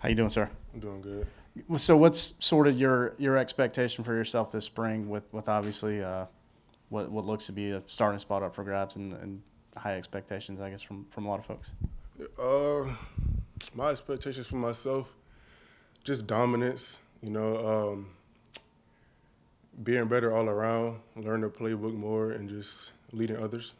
How you doing, sir? I'm doing good. So what's sort of your expectation for yourself this spring with obviously what looks to be a starting spot up for grabs and high expectations, I guess, from a lot of folks? Uh, my expectations for myself, just dominance. Being better all around, learn the playbook more, and just leading others.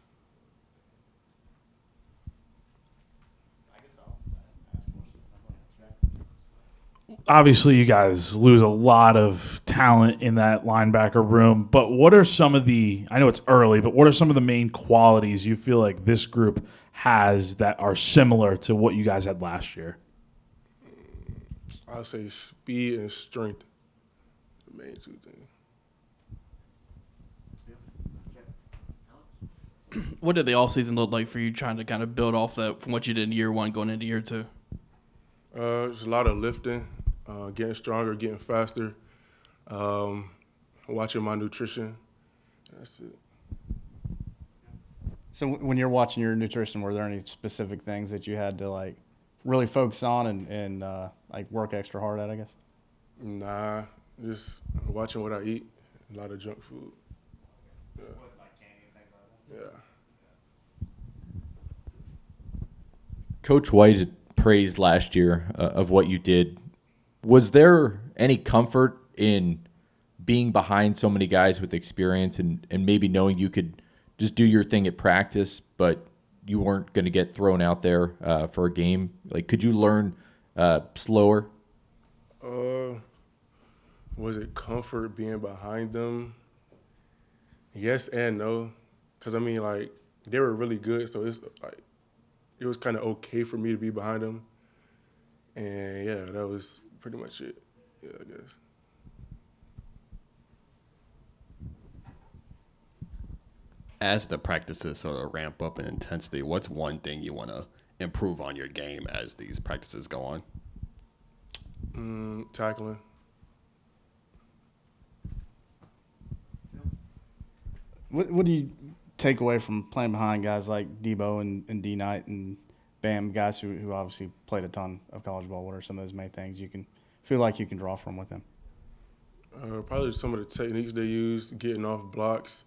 Obviously, you guys lose a lot of talent in that linebacker room, but what are some of I know it's early, but what are some of the main qualities you feel like this group has that are similar to what you guys had last year? I'd say speed and strength, the main two things. What did the offseason look like for you trying to kind of build off that from what you did in year one going into year two? Just a lot of lifting, getting stronger, getting faster, watching my nutrition. That's it. So when you're watching your nutrition, were there any specific things that you had to like really focus on and like work extra hard at, I guess? Nah, just watching what I eat. A lot of junk food. Yeah. Yeah. Coach White praised last year of what you did. Was there any comfort in being behind so many guys with experience and maybe knowing you could just do your thing at practice, but you weren't going to get thrown out there for a game? Like, could you learn slower? Was it comfort being behind them? Yes and no. Because, I mean, like, they were really good, so it's like it was kind of okay for me to be behind them. And, yeah, that was pretty much it, yeah, I guess. As the practices sort of ramp up in intensity, what's one thing you want to improve on your game as these practices go on? Tackling. What do you take away from playing behind guys like Debo and D Knight and Bam, guys who obviously played a ton of college ball? What are some of those main things you can feel like you can draw from with them? Probably some of the techniques they use, getting off blocks,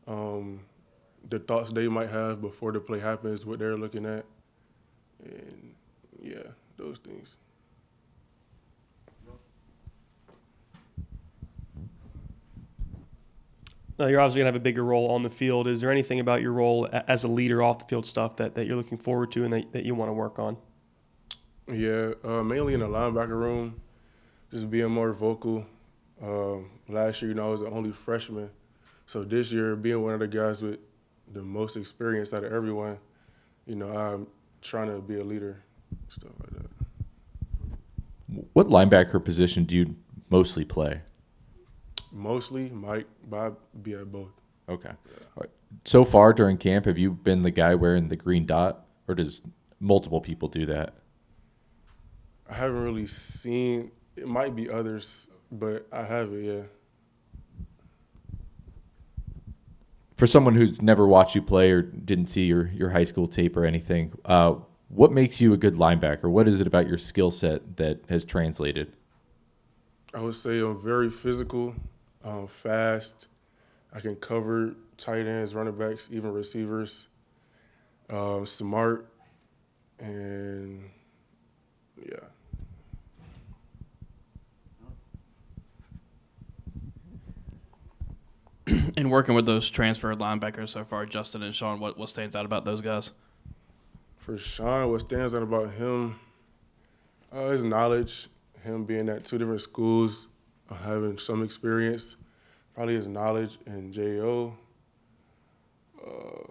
the thoughts they might have before the play happens, what they're looking at, and, yeah, those things. You're obviously going to have a bigger role on the field. Is there anything about your role as a leader off the field stuff that you're looking forward to and that you want to work on? Yeah, mainly in the linebacker room, just being more vocal. Last year, I was the only freshman. So this year, being one of the guys with the most experience out of everyone, I'm trying to be a leader, stuff like that. What linebacker position do you mostly play? Mostly Mike, but I'd be at both. Okay. All right. So far during camp, have you been the guy wearing the green dot, or does multiple people do that? I haven't really seen. It might be others, but I have it, yeah. For someone who's never watched you play or didn't see your high school tape or anything, what makes you a good linebacker? What is it about your skill set that has translated? I would say I'm very physical, fast. I can cover tight ends, running backs, even receivers. Smart, and yeah. And working with those transferred linebackers so far, Justin and Sean, what stands out about those guys? For Sean, what stands out about him, his knowledge, him being at two different schools, having some experience, probably his knowledge, and JayR.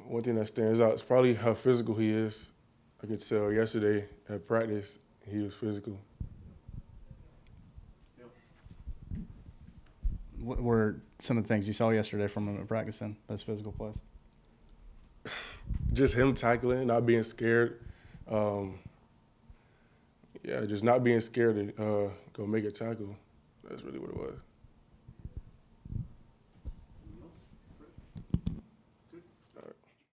One thing that stands out is probably how physical he is. I could tell yesterday at practice he was physical. What were some of the things you saw yesterday from him at practicing those physical plays? Just him tackling, not being scared. Just not being scared to go make a tackle. That's really what it was.